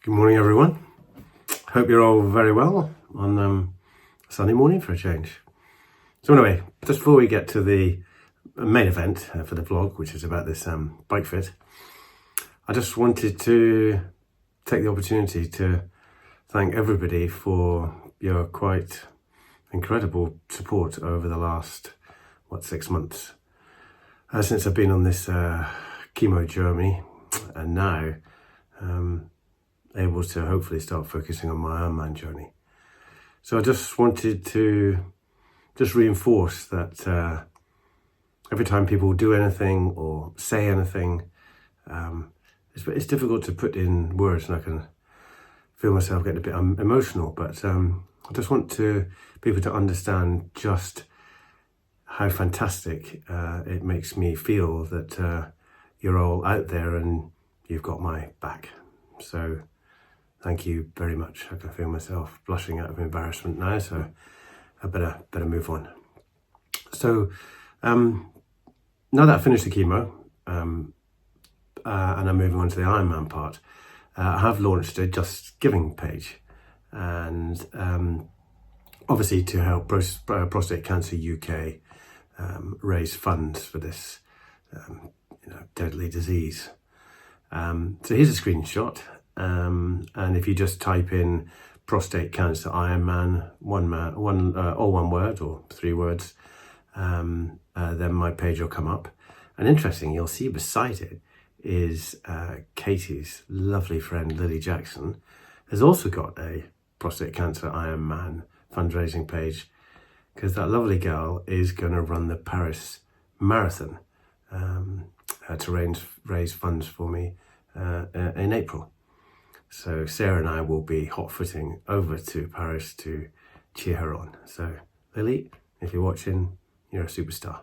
Good morning, everyone. Hope you're all very well on a Sunday morning for a change. So anyway, just before we get to the main event for the vlog, which is about this bike fit, I just wanted to take the opportunity to thank everybody for your quite incredible support over the last, 6 months. Since I've been on this chemo journey, and now able to hopefully start focusing on my Ironman journey. So I just wanted to reinforce that every time people do anything or say anything, it's difficult to put in words, and I can feel myself getting a bit emotional, but I just want people to understand just how fantastic it makes me feel that you're all out there and you've got my back. So thank you very much. I can feel myself blushing out of embarrassment now, so I better move on. So now that I've finished the chemo and I'm moving on to the Ironman part, I have launched a JustGiving page, and obviously to help Prostate Cancer UK raise funds for this deadly disease. So here's a screenshot, and if you just type in Prostate Cancer Ironman, all one word or 3 words, then my page will come up. And interesting, you'll see beside it is Katie's lovely friend Lily Jackson has also got a Prostate Cancer Ironman fundraising page, because that lovely girl is going to run the Paris Marathon to raise funds for me in April. So Sarah and I will be hot-footing over to Paris to cheer her on. So Lily, if you're watching, you're a superstar.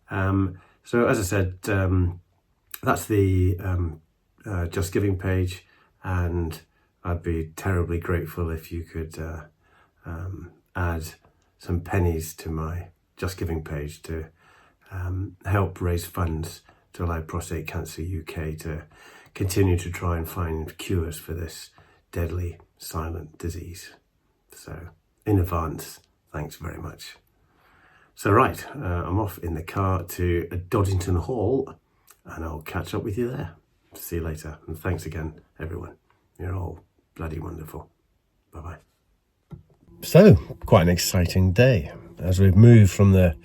So as I said, that's the JustGiving page, and I'd be terribly grateful if you could add some pennies to my JustGiving page to help raise funds to allow Prostate Cancer UK to continue to try and find cures for this deadly silent disease. So in advance, thanks very much. So right, I'm off in the car to Doddington Hall, and I'll catch up with you there. See you later, and thanks again, everyone. You're all bloody wonderful. Bye-bye. So, quite an exciting day as we've moved from the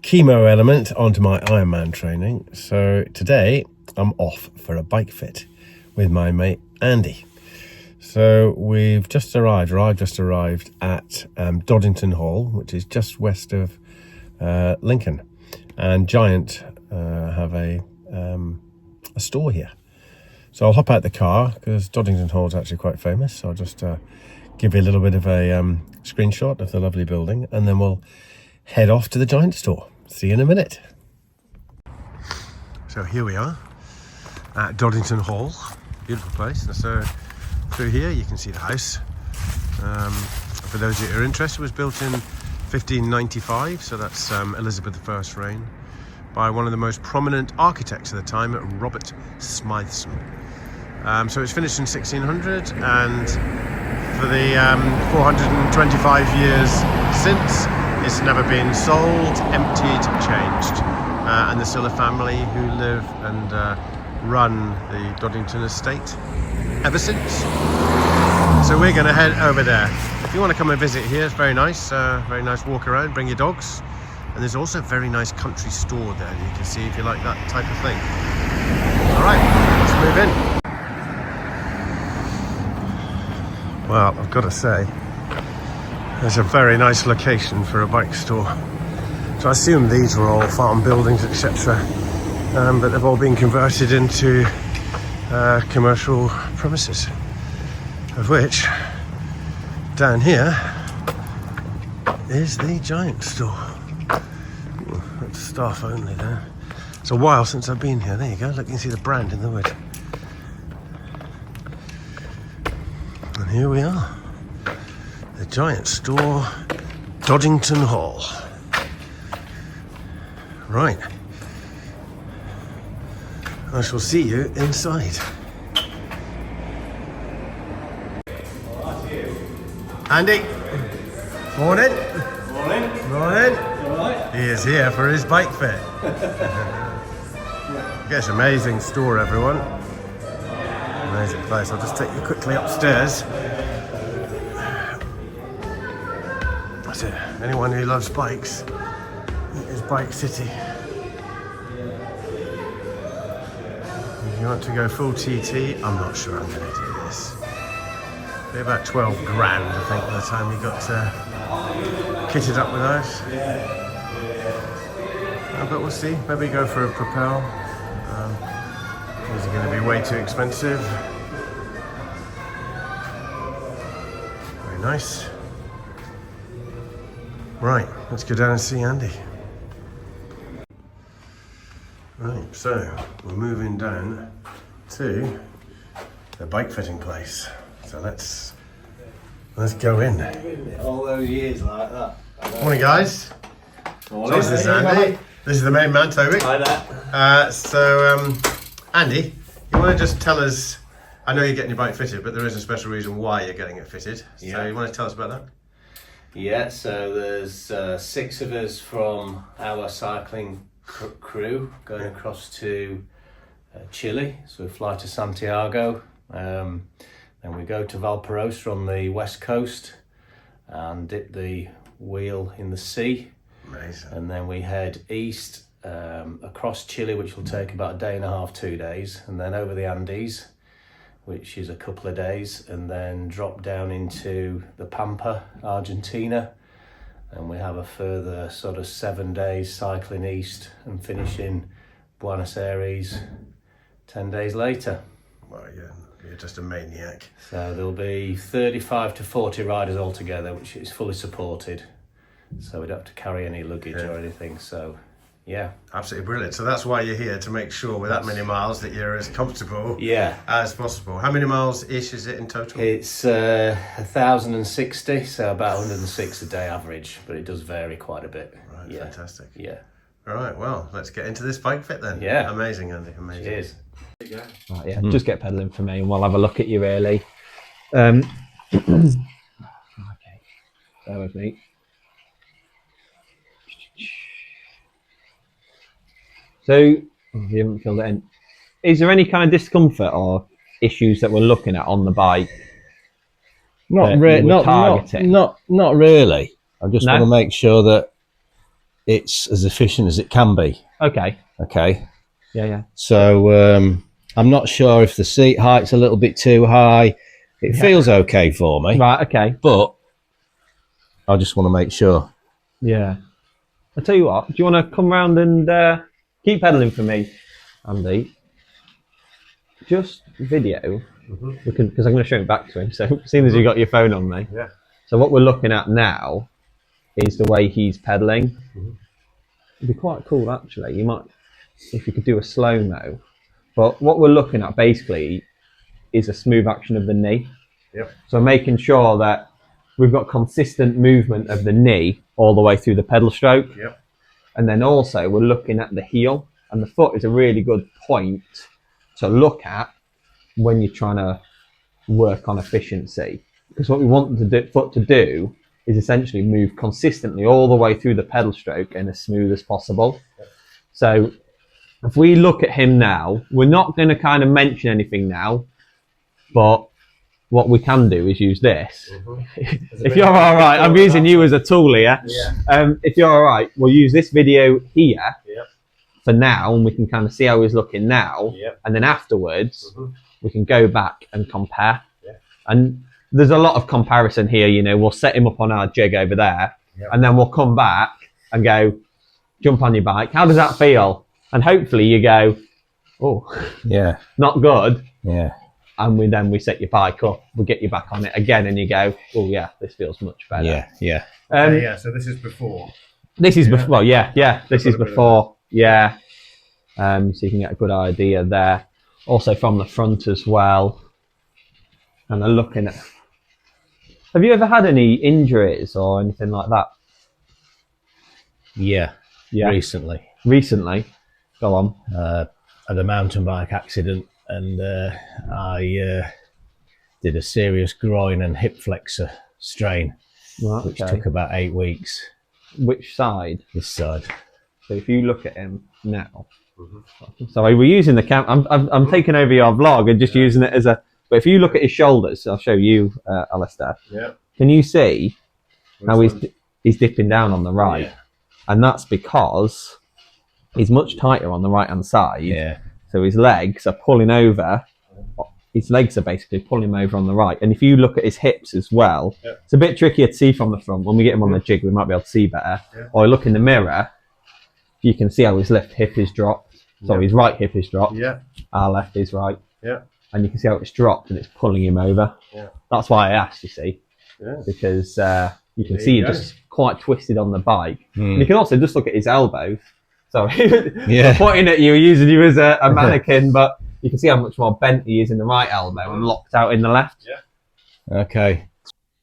chemo element onto my Ironman training. So today I'm off for a bike fit with my mate Andy. So we've just arrived, or I've just arrived at Doddington Hall, which is just west of Lincoln, and Giant have a store here. So I'll hop out the car because Doddington Hall is actually quite famous. So I'll just give you a little bit of a screenshot of the lovely building, and then we'll head off to the Giant store. See you in a minute. So here we are at Doddington Hall. Beautiful place. And so through here you can see the house. For those of you who are interested, it was built in 1595, so that's Elizabeth I's reign, by one of the most prominent architects of the time, Robert Smythson. So it was finished in 1600, and for the 425 years since, it's never been sold, emptied, changed. And there's still a family who live and run the Doddington estate ever since. So we're going to head over there. If you want to come and visit here, it's very nice walk around, bring your dogs. And there's also a very nice country store there you can see if you like that type of thing. All right, let's move in. Well, I've got to say, there's a very nice location for a bike store. So I assume these were all farm buildings, etc. But they've all been converted into commercial premises, of which down here is the Giant store. Ooh, that's staff only there. It's a while since I've been here. There you go, look, you can see the brand in the wood. And here we are, the Giant store, Doddington Hall. Right, I shall see you inside. Andy. Morning. Morning. Morning. All right. He is here for his bike fit. It's an amazing store, everyone. Amazing place. I'll just take you quickly upstairs. That's it. Anyone who loves bikes is Bike City. If you want to go full TT, I'm not sure I'm going to do this. Be about 12 grand, I think, by the time you got kitted up with those. But we'll see. Maybe go for a Propel. These are going to be way too expensive. Very nice. Right, let's go down and see Andy. Right, so we're moving down to the bike fitting place. So let's go in. All those years like that. Morning, guys. Morning. This is Andy. This is the main man, Toby. Hi there. Andy, you want to just tell us? I know you're getting your bike fitted, but there is a special reason why you're getting it fitted. Yeah. So you want to tell us about that? Yeah, so there's 6 of us from our cycling crew going across to Chile. So we fly to Santiago, then we go to Valparaiso on the west coast and dip the wheel in the sea. Amazing. And then we head east across Chile, which will take about a day and a half, 2 days, and then over the Andes, which is a couple of days, and then drop down into the Pampa, Argentina, and we have a further sort of 7 days cycling east and finish in Buenos Aires 10 days later. Well, you're just a maniac. So there'll be 35 to 40 riders altogether, which is fully supported. So we don't have to carry any luggage or anything. So, yeah. Absolutely brilliant. So that's why you're here, to make sure with that many miles that you're as comfortable as possible. How many miles-ish is it in total? It's 1,060, so about 106 a day average, but it does vary quite a bit. Right, fantastic. Yeah. All right, well, let's get into this bike fit then. Yeah. Amazing, Andy, amazing. Cheers. Right, yeah, just get pedalling for me and we'll have a look at you really. Okay, bear with me. So, you haven't filled it in. Is there any kind of discomfort or issues that we're looking at on the bike? Not really. Not really. I just want to make sure that it's as efficient as it can be. Okay. Okay. Yeah. So I'm not sure if the seat height's a little bit too high. It feels okay for me. Right. Okay. But I just want to make sure. Yeah. I'll tell you what. Do you want to come round and keep pedaling for me, Andy? Just video. Because I'm going to show it back to him. So, seeing as you got your phone on me. Yeah. So what we're looking at now is the way he's pedaling. It'd be quite cool, actually. You might, if you could do a slow-mo. But what we're looking at basically is a smooth action of the knee. Yep. So making sure that we've got consistent movement of the knee all the way through the pedal stroke. Yep. And then also we're looking at the heel, and the foot is a really good point to look at when you're trying to work on efficiency. Because what we want the foot to do is essentially move consistently all the way through the pedal stroke and as smooth as possible. Yep. So if we look at him now, we're not going to kind of mention anything now, but what we can do is use this. If you're all right, I'm using you as a tool here. Yeah. If you're all right, we'll use this video here for now, and we can kind of see how he's looking now. And then afterwards, we can go back and compare. And there's a lot of comparison here. You know, we'll set him up on our jig over there, and then we'll come back and go, jump on your bike. How does that feel? And hopefully you go, oh, Yeah. not good. Yeah. And we set your bike up, we'll get you back on it again, and you go, oh yeah, this feels much better. Yeah. Yeah, so this is before. This is before, well, yeah, this is before, yeah. So you can get a good idea there. Also from the front as well. And they're looking at, have you ever had any injuries or anything like that? Yeah. Recently. Go on. Had a mountain bike accident, and I did a serious groin and hip flexor strain, Right, which okay. took about 8 weeks. Which side? This side. So if you look at him now, sorry, we're using the cam. I'm taking over your vlog and just using it as a. But if you look at his shoulders, I'll show you, Alistair. Yeah. Can you see how he's dipping down on the right? Yeah. And that's because he's much tighter on the right hand side. Yeah. So his legs are pulling over. His legs are basically pulling him over on the right. And if you look at his hips as well, it's a bit trickier to see from the front. When we get him on the jig, we might be able to see better. Or look in the mirror, you can see how his left hip is dropped. So his right hip is dropped. Yeah. Our left is right. Yeah. And you can see how it's dropped and it's pulling him over. Yeah. That's why I asked, you see. Yeah. Because you can see he's just quite twisted on the bike. And you can also just look at his elbows. So I'm pointing at you, using you as a mannequin, but you can see how much more bent he is in the right elbow and locked out in the left. Yeah. Okay.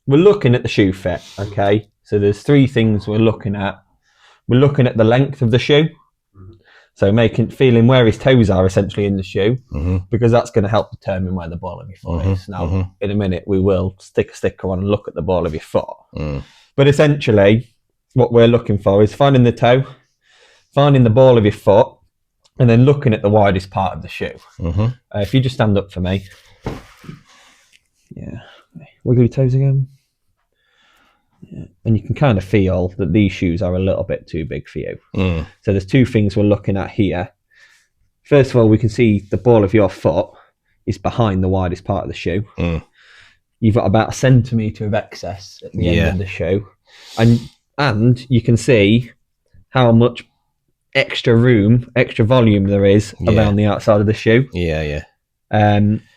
We're looking at the shoe fit, okay? So there's 3 things we're looking at. We're looking at the length of the shoe. So feeling where his toes are essentially in the shoe, because that's going to help determine where the ball of your foot is. Now, in a minute, we will stick a sticker on and look at the ball of your foot. But essentially, what we're looking for is finding the toe, finding the ball of your foot, and then looking at the widest part of the shoe. If you just stand up for me. Yeah. Wiggle your toes again. Yeah. And you can kind of feel that these shoes are a little bit too big for you. So there's 2 things we're looking at here. First of all, we can see the ball of your foot is behind the widest part of the shoe. You've got about 1 centimetre of excess at the end of the shoe. And you can see how much extra room, extra volume there is around the outside of the shoe.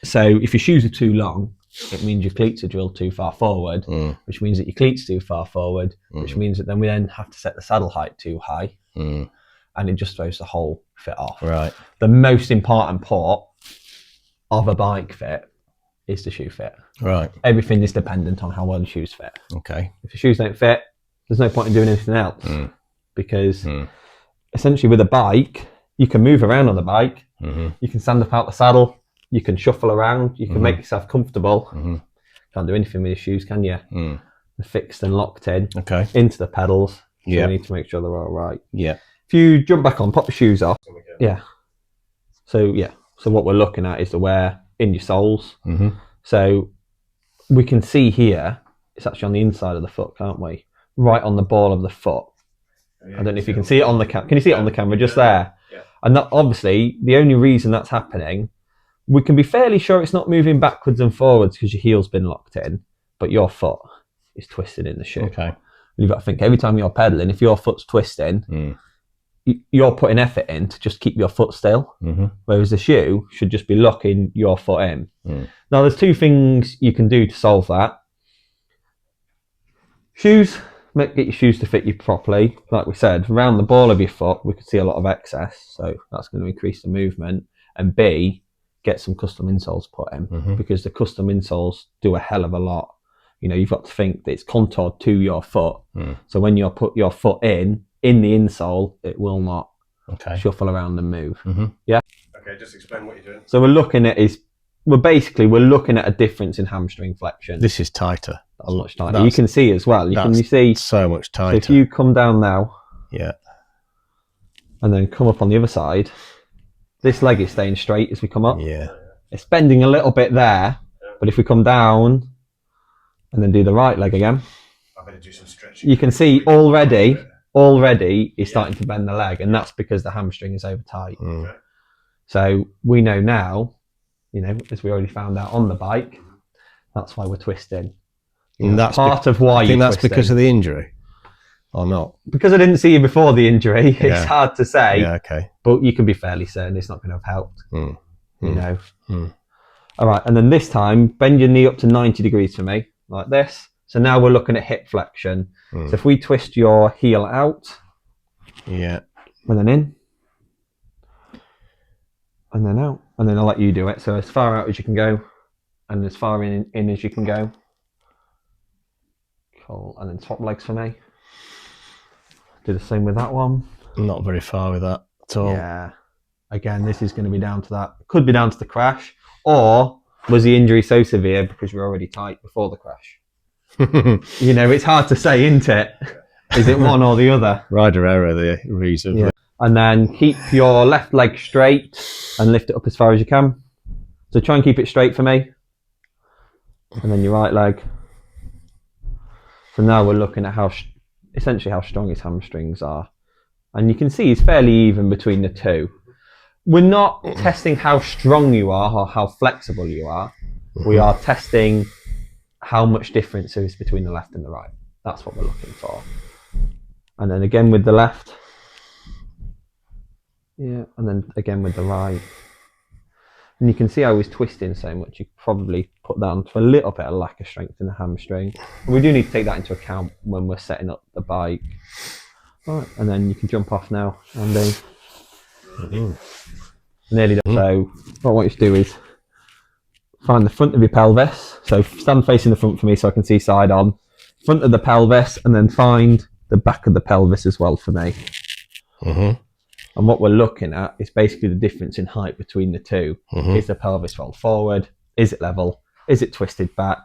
So if your shoes are too long, it means your cleats are drilled too far forward, which means that your cleats too far forward, which means that then we then have to set the saddle height too high, and it just throws the whole fit off. Right. The most important part of a bike fit is the shoe fit. Right. Everything is dependent on how well the shoes fit. Okay. If the shoes don't fit, there's no point in doing anything else, because essentially with a bike, you can move around on the bike, you can stand up out the saddle, you can shuffle around, you can make yourself comfortable. Can't do anything with your shoes, can you? They're fixed and locked in into the pedals. So you need to make sure they're all right. Yeah. If you jump back on, pop the shoes off. So what we're looking at is the wear in your soles. So we can see here, it's actually on the inside of the foot, can't we? Right on the ball of the foot. I don't know if you can see it on the camera. Can you see it on the camera just there? And that, obviously, the only reason that's happening, we can be fairly sure it's not moving backwards and forwards because your heel's been locked in, but your foot is twisted in the shoe. Okay. You've got to think, every time you're pedaling, if your foot's twisting, you're putting effort in to just keep your foot still, whereas the shoe should just be locking your foot in. Now, there's 2 things you can do to solve that. Shoes. Get your shoes to fit you properly. Like we said, around the ball of your foot, we could see a lot of excess, so that's going to increase the movement. And B, get some custom insoles put in, because the custom insoles do a hell of a lot. You know, you've got to think that it's contoured to your foot, so when you put your foot in the insole, it will not shuffle around and move. Yeah. Okay, just explain what you're doing. So we're looking at a difference in hamstring flexion. This is tighter. A lot tighter. You can see as well. You see so much tighter. So if you come down now, and then come up on the other side, this leg is staying straight as we come up. Yeah. It's bending a little bit there, but if we come down and then do the right leg again, I'm going to do some stretching. You can see already it's starting to bend the leg, and that's because the hamstring is over tight. So we know now, you know, as we already found out on the bike, that's why we're twisting. And that's part of why I think that's because of the injury, or not? Because I didn't see you before the injury, it's hard to say. Yeah, okay. But you can be fairly certain it's not going to have helped. You know. All right, and then this time, bend your knee up to 90 degrees for me, like this. So now we're looking at hip flexion. So if we twist your heel out, and then in, and then out, and then I'll let you do it. So as far out as you can go, and as far in as you can go. Cool. And then swap legs for me. Do the same with that one. Not very far with that at all. Yeah. Again, this is going to be down to that. Could be down to the crash, or was the injury so severe because you're already tight before the crash? You know, it's hard to say, isn't it? Is it one or the other? Rider error, the reason. Yeah. And then keep your left leg straight and lift it up as far as you can. So try and keep it straight for me. And then your right leg. So now we're looking at essentially how strong his hamstrings are. And you can see he's fairly even between the two. We're not testing how strong you are or how flexible you are. We are testing how much difference there is between the left and the right. That's what we're looking for. And then again with the left. Yeah, and then again with the right. And you can see how he's twisting so much. You probably put down to a little bit of lack of strength in the hamstring. And we do need to take that into account when we're setting up the bike. All right, and then you can jump off now, Andy. Nearly done. So what I want you to do is find the front of your pelvis. So stand facing the front for me so I can see side on. Front of the pelvis, and then find the back of the pelvis as well for me. And what we're looking at is basically the difference in height between the two. Is the pelvis rolled forward? Is it level? Is it twisted back?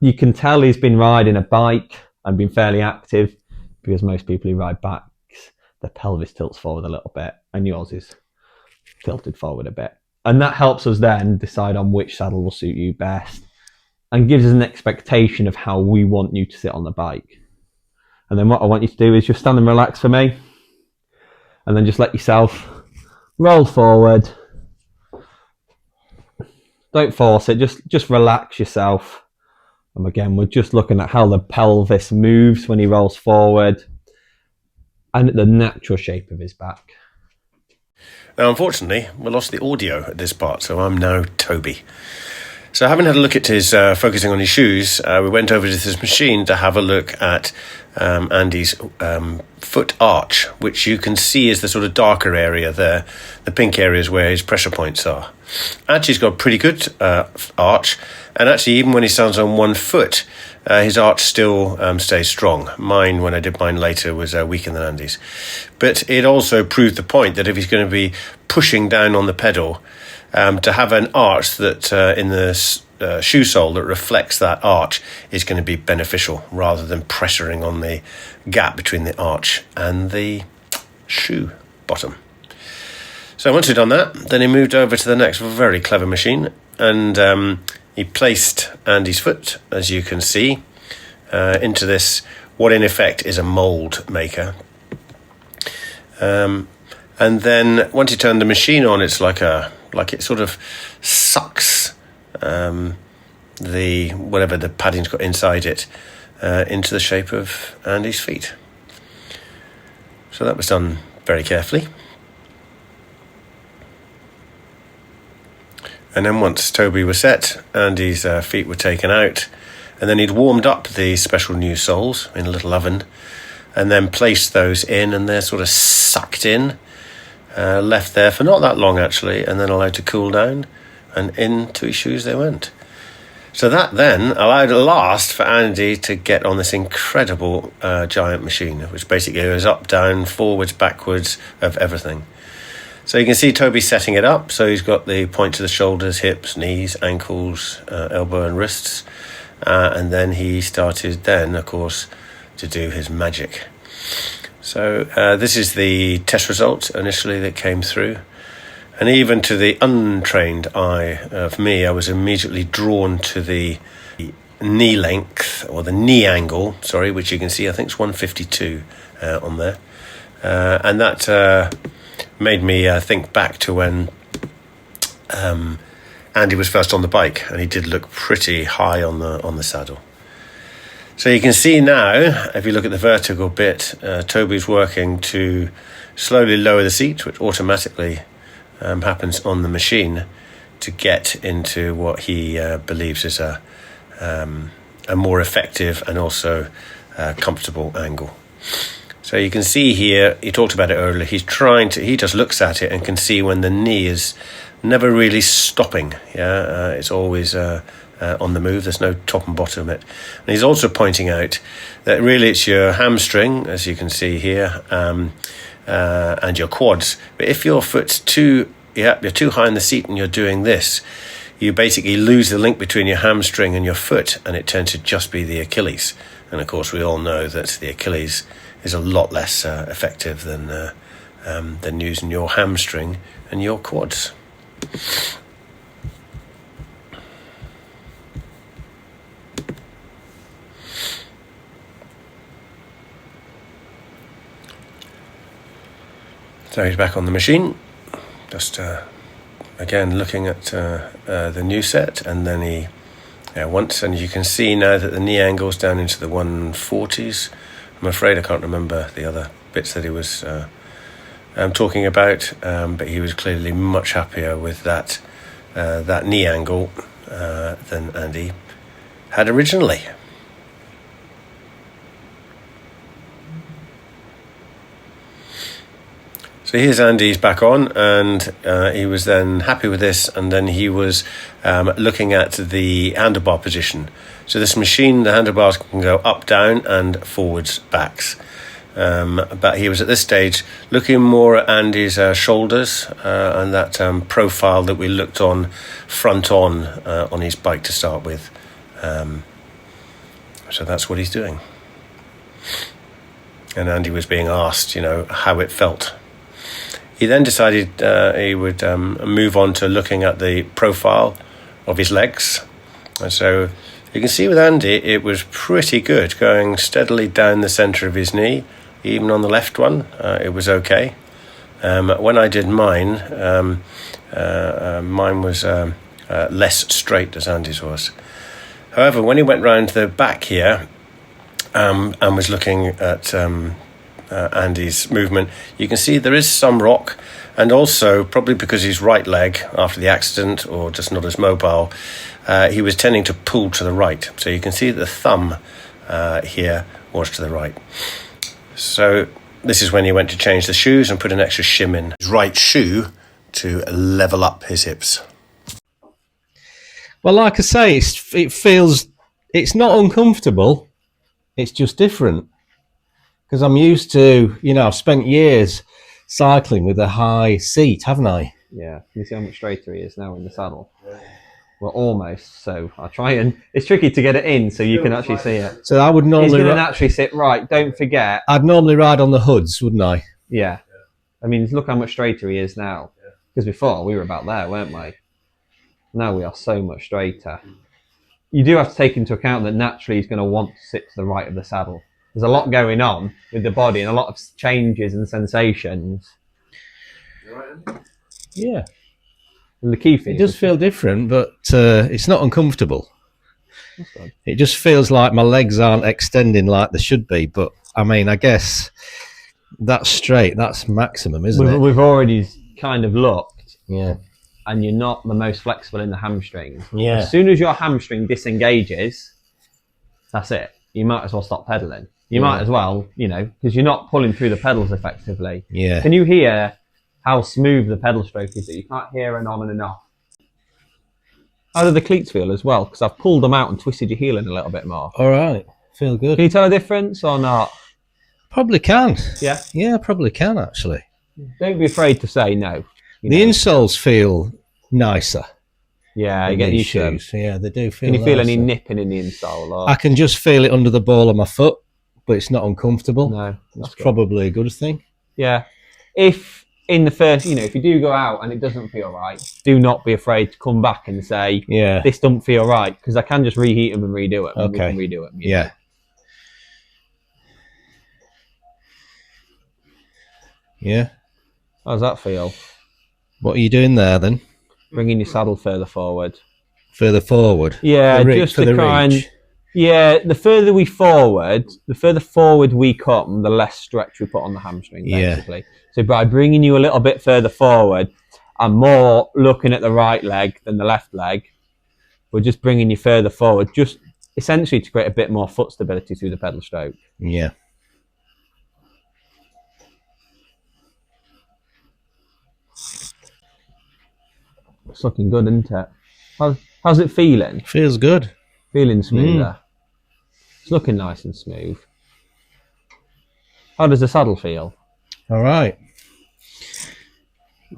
You can tell he's been riding a bike and been fairly active, because most people who ride bikes, the pelvis tilts forward a little bit, and yours is tilted forward a bit. And that helps us then decide on which saddle will suit you best, and gives us an expectation of how we want you to sit on the bike. And then what I want you to do is just stand and relax for me, and then just let yourself roll forward. Don't force it, just relax yourself. And again, we're just looking at how the pelvis moves when he rolls forward, and at the natural shape of his back. Now, unfortunately, we lost the audio at this part, so I'm now Toby. So having had a look at his, focusing on his shoes, we went over to this machine to have a look at Andy's foot arch, which you can see is the sort of darker area there. The pink area is where his pressure points are. Actually, he's got a pretty good arch, and actually even when he stands on one foot, his arch still stays strong. Mine, when I did mine later, was weaker than Andy's. But it also proved the point that if he's going to be pushing down on the pedal, to have an arch that in the shoe sole that reflects that arch is going to be beneficial, rather than pressuring on the gap between the arch and the shoe bottom. So once he'd done that, then he moved over to the next very clever machine, and he placed Andy's foot, as you can see, into this, what in effect is a mould maker. And then once you turn the machine on, it's like it sort of sucks the whatever the padding's got inside it into the shape of Andy's feet. So that was done very carefully. And then once Toby was set, Andy's feet were taken out, and then he'd warmed up the special new soles in a little oven, and then placed those in, and they're sort of sucked in, left there for not that long actually, and then allowed to cool down, and into his shoes they went. So that then allowed at last for Andy to get on this incredible giant machine, which basically goes up, down, forwards, backwards of everything. So you can see Toby setting it up. So he's got the point to the shoulders, hips, knees, ankles, elbow and wrists. And then he started then, of course, to do his magic. So this is the test result initially that came through. And even to the untrained eye of me, I was immediately drawn to the knee length, or the knee angle, which you can see, I think it's 152 on there. And that made me think back to when Andy was first on the bike, and he did look pretty high on the saddle. So you can see now, if you look at the vertical bit, Toby's working to slowly lower the seat, which automatically happens on the machine, to get into what he believes is a more effective and also comfortable angle. So you can see here, he talked about it earlier, he just looks at it and can see when the knee is never really stopping. It's always on the move. There's no top and bottom of it. And he's also pointing out that really it's your hamstring, as you can see here, and your quads. But if your foot's you're too high in the seat and you're doing this, you basically lose the link between your hamstring and your foot, and it tends to just be the Achilles. And of course, we all know that the Achilles is a lot less effective than using your hamstring and your quads. So he's back on the machine, just again looking at the new set, and then he and you can see now that the knee angle's down into the 140s. I'm afraid I can't remember the other bits that he was talking about, but he was clearly much happier with that knee angle than Andy had originally. So here's Andy's back on, and he was then happy with this, and then he was looking at the handlebar position. So this machine, the handlebars can go up, down, and forwards, backs. But he was at this stage looking more at Andy's shoulders and that profile that we looked on front on his bike to start with. So that's what he's doing. And Andy was being asked, how it felt. He then decided he would move on to looking at the profile of his legs. And so you can see with Andy, it was pretty good, going steadily down the centre of his knee. Even on the left one, it was okay. When I did mine, mine was less straight as Andy's was. However, when he went round the back here and was looking at Andy's movement, you can see there is some rock, and also probably because his right leg after the accident, or just not as mobile, he was tending to pull to the right. So you can see that the thumb here was to the right. So this is when he went to change the shoes and put an extra shim in his right shoe to level up his hips. Well, like I say, it's not uncomfortable, it's just different. Because I'm used to, I've spent years cycling with a high seat, haven't I? Yeah, you see how much straighter he is now in the saddle? Well, almost. So I try and... It's tricky to get it in so you can actually see it. So I would normally... He's going to naturally sit right. Don't forget... I'd normally ride on the hoods, wouldn't I? Yeah. I mean, look how much straighter he is now. Because before, we were about there, weren't we? Now we are so much straighter. You do have to take into account that naturally he's going to want to sit to the right of the saddle. There's a lot going on with the body and a lot of changes and sensations. Yeah. And the key thing... It does feel different, but it's not uncomfortable. That's good. It just feels like my legs aren't extending like they should be, but I mean, I guess that's straight. That's maximum, isn't it? We've already kind of looked. Yeah. And you're not the most flexible in the hamstrings. Yeah. As soon as your hamstring disengages, that's it. You might as well stop pedaling. You might as well, because you're not pulling through the pedals effectively. Yeah. Can you hear how smooth the pedal stroke is that you can't hear an on and an off? How do the cleats feel as well? Because I've pulled them out and twisted your heel in a little bit more. All right. Feel good. Can you tell a difference or not? Probably can. Yeah? Yeah, probably can, actually. Don't be afraid to say no. The insoles feel nicer. Yeah, you get used to them. Yeah, they do feel Can you feel nicer. any nipping in the insole? Or... I can just feel it under the ball of my foot, but it's not uncomfortable. No. That's probably a good thing. Yeah. If in the first, if you do go out and it doesn't feel right, do not be afraid to come back and say, this don't feel right, because I can just reheat them and redo it. Okay. We can redo it. Yeah. Yeah. How does that feel? What are you doing there then? Bringing your saddle further forward. Further forward? Yeah, just to try and... Yeah, the further forward we come, the less stretch we put on the hamstring, basically. So by bringing you a little bit further forward and more looking at the right leg than the left leg, we're just bringing you further forward, just essentially to create a bit more foot stability through the pedal stroke. Yeah. It's looking good, isn't it? How's it feeling? Feels good. Feeling smoother. It's looking nice and smooth. How does the saddle feel? All right.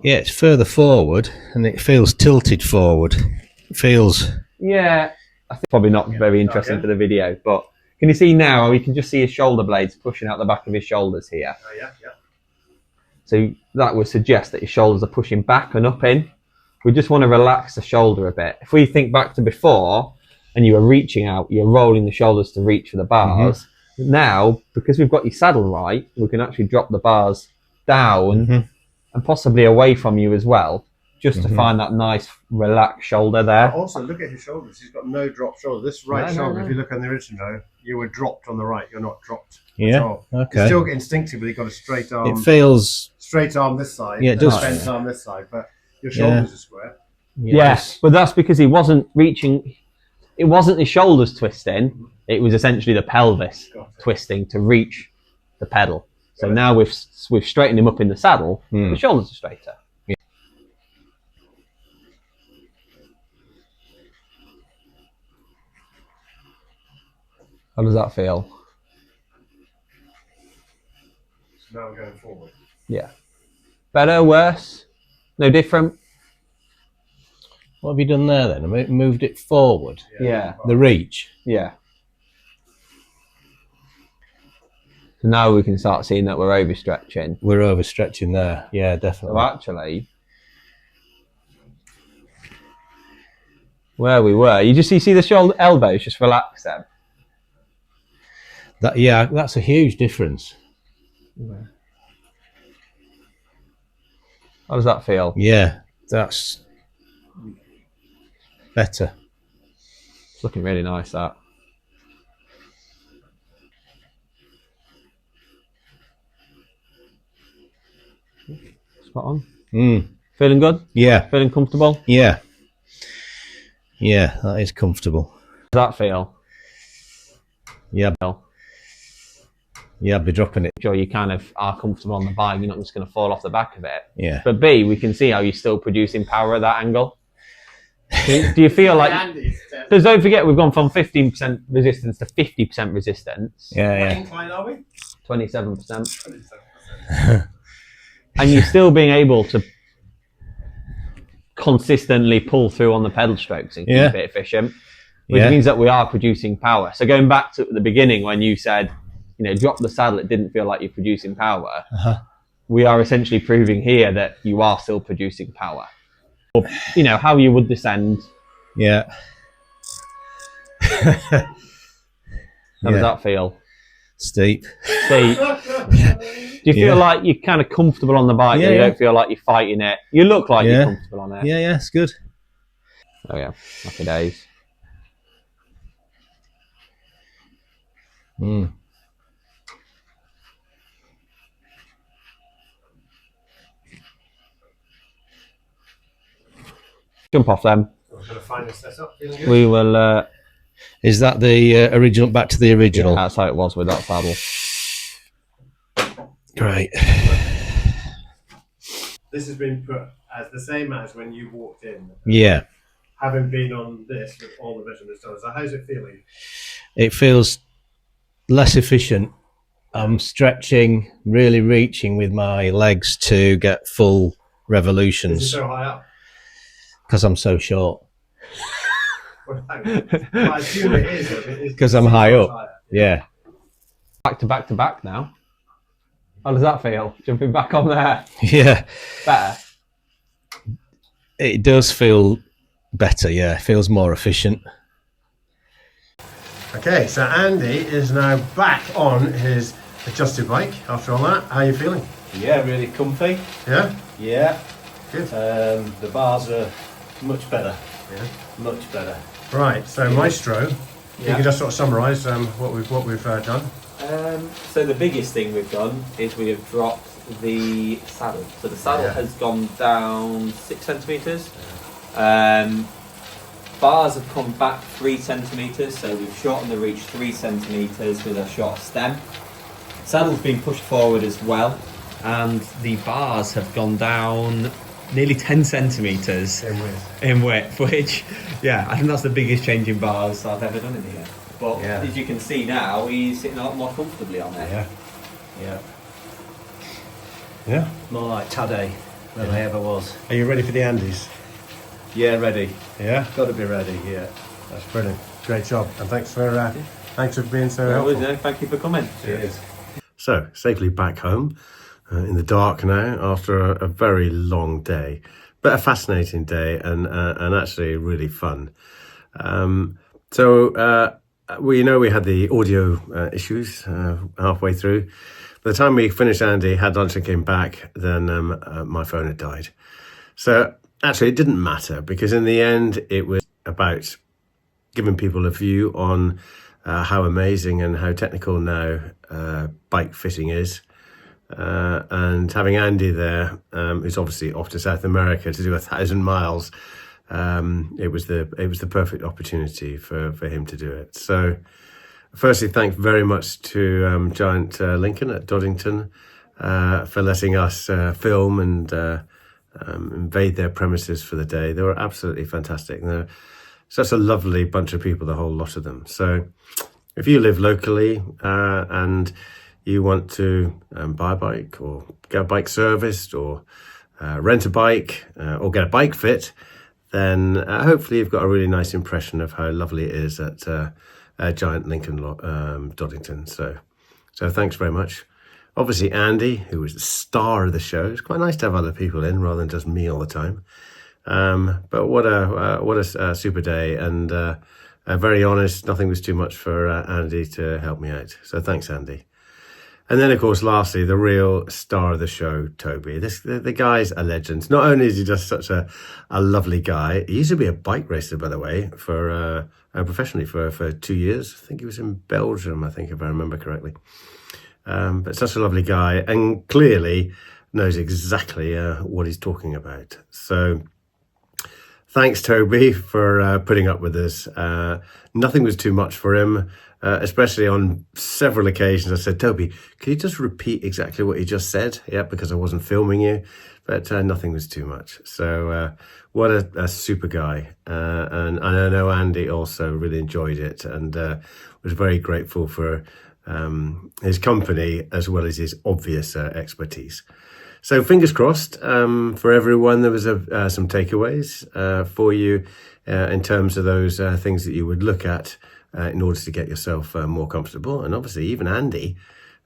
Yeah, it's further forward and it feels tilted forward. feels. Yeah, I think probably not very interesting for the video, but can you see now how you can just see his shoulder blades pushing out the back of his shoulders here? Oh, yeah. So that would suggest that his shoulders are pushing back and up in. We just want to relax the shoulder a bit. If we think back to before and you were reaching out, you're rolling the shoulders to reach for the bars. Now, because we've got your saddle right, we can actually drop the bars down and possibly away from you as well, just to find that nice relaxed shoulder there. But also, look at his shoulders. He's got no drop shoulder. This right shoulder, if you look on the original, you were dropped on the right. You're not dropped. Yeah. Okay. Still instinctively got a straight arm. It feels straight arm this side. Yeah, it does. Bent arm this side, but your shoulders are square. Yes, but that's because he wasn't reaching. It wasn't his shoulders twisting. It was essentially the pelvis twisting to reach the pedal. So now we've straightened him up in the saddle. The shoulders are straighter. How does that feel? So now we're going forward. Yeah. Better, worse, no different? What have you done there then? I moved it forward. Yeah. The reach. Yeah. So now we can start seeing that we're overstretching. We're overstretching there. Yeah, So definitely. actually, where we were, you see the shoulder elbows just relax them. That's a huge difference. How does that feel? Yeah, that's better. It's looking really nice, that. Spot on. Feeling good? Yeah. Feeling comfortable? Yeah. Yeah, that is comfortable. How does that feel? Yeah. Feel? Yeah, I'd be dropping it. Sure, you kind of are comfortable on the bike. You're not just going to fall off the back of it. Yeah. But B, we can see how you're still producing power at that angle. Do you feel like... Because don't forget, we've gone from 15% resistance to 50% resistance. Yeah, yeah. Incline are we? 27%. And you're still being able to consistently pull through on the pedal strokes and keep it efficient, which means that we are producing power. So going back to the beginning when you said, drop the saddle, it didn't feel like you're producing power. We are essentially proving here that you are still producing power. Or, how you would descend. Yeah. How does that feel? Steep. Steep. Do you feel like you're kind of comfortable on the bike? Yeah, You don't feel like you're fighting it. You look like you're comfortable on it. Yeah, it's good. Oh yeah, happy days. Jump off them. We're going to find this setup. Feeling good? We will. Is that the original? Back to the original. That's how it was with that saddle. Great. This has been put as the same as when you walked in. Yeah. Having been on this with all the measurements done. So how's it feeling? It feels less efficient. I'm stretching, really reaching with my legs to get full Is it revolutions so high up? because I'm so short. Well, I assume it is. Because I'm high up. Yeah. Back to back to back now. How does that feel? Jumping back on there. Yeah. Better. It does feel better. Yeah. It feels more efficient. Okay, so Andy is now back on his adjusted bike after all that. How are you feeling? Yeah, really comfy. Yeah? Yeah. Good. The bars are much better. Yeah. Much better. Right, so Maestro, you Yeah. can just sort of summarise what we've done. So the biggest thing we've done is we have dropped the saddle. So the saddle has gone down 6 centimetres. Bars have come back 3 centimetres, so we've shortened the reach 3 centimetres with a short stem. Saddle's been pushed forward as well, and the bars have gone down nearly 10 centimetres in width, which, I think that's the biggest change in bars I've ever done in here. But as you can see now, he's sitting a lot more comfortably on it. Yeah. Yeah. Yeah. More like Tadej than I ever was. Are you ready for the Andes? Yeah, ready. Yeah, Got to be ready. Yeah. that's brilliant. Great job, and thanks for being so helpful. Thank you for coming. Cheers. So, safely back home in the dark now after a very long day, but a fascinating day and actually really fun. We had the audio issues halfway through. By the time we finished, Andy had lunch and came back, then my phone had died. So actually it didn't matter, because in the end it was about giving people a view on how amazing and how technical now bike fitting is. And having Andy there, who's obviously off to South America to do 1,000 miles, it was the perfect opportunity for him to do it. So firstly, thanks very much to Giant Lincoln at Doddington for letting us film and invade their premises for the day. They were absolutely fantastic. And they're such a lovely bunch of people, the whole lot of them. So if you live locally and you want to buy a bike or get a bike serviced or rent a bike or get a bike fit, then hopefully you've got a really nice impression of how lovely it is at Giant Lincoln Doddington. So thanks very much. Obviously Andy, who was the star of the show. It's quite nice to have other people in rather than just me all the time. But what a super day, and very honest. Nothing was too much for Andy to help me out. So thanks, Andy. And then, of course, lastly, the real star of the show, Toby. The guy's a legend. Not only is he just such a lovely guy, he used to be a bike racer, by the way, for professionally for 2 years. I think he was in Belgium, if I remember correctly. But such a lovely guy, and clearly knows exactly what he's talking about. So thanks, Toby, for putting up with us. Nothing was too much for him. Especially on several occasions, I said, Toby, can you just repeat exactly what you just said? Yeah, because I wasn't filming you, but nothing was too much. So what a super guy. And I know Andy also really enjoyed it and was very grateful for his company as well as his obvious expertise. So fingers crossed for everyone. There was some takeaways for you in terms of those things that you would look at in order to get yourself more comfortable. And obviously even Andy,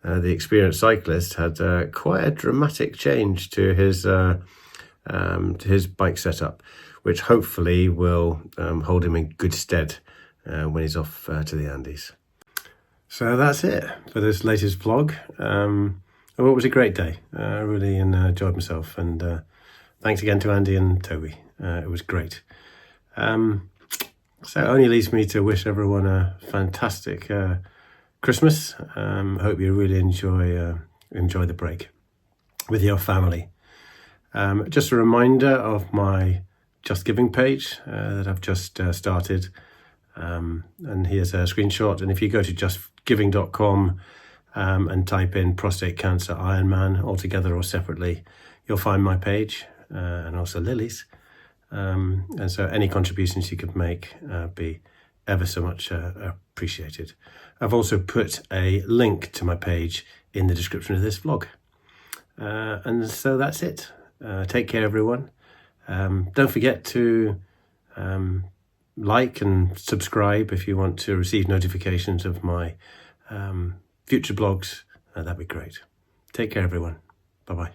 the experienced cyclist, had quite a dramatic change to his bike setup, which hopefully will hold him in good stead when he's off to the Andes. So that's it for this latest vlog. It was a great day. I really enjoyed myself, and thanks again to Andy and Toby. It was great. So it only leaves me to wish everyone a fantastic Christmas. Hope you really enjoy the break with your family. Just a reminder of my JustGiving page that I've just started. And here's a screenshot. And if you go to justgiving.com and type in Prostate Cancer Ironman altogether or separately, you'll find my page and also Lily's. And so any contributions you could make be ever so much appreciated. I've also put a link to my page in the description of this vlog. And so that's it. Take care, everyone. Don't forget to like and subscribe if you want to receive notifications of my future blogs. That'd be great. Take care, everyone. Bye-bye.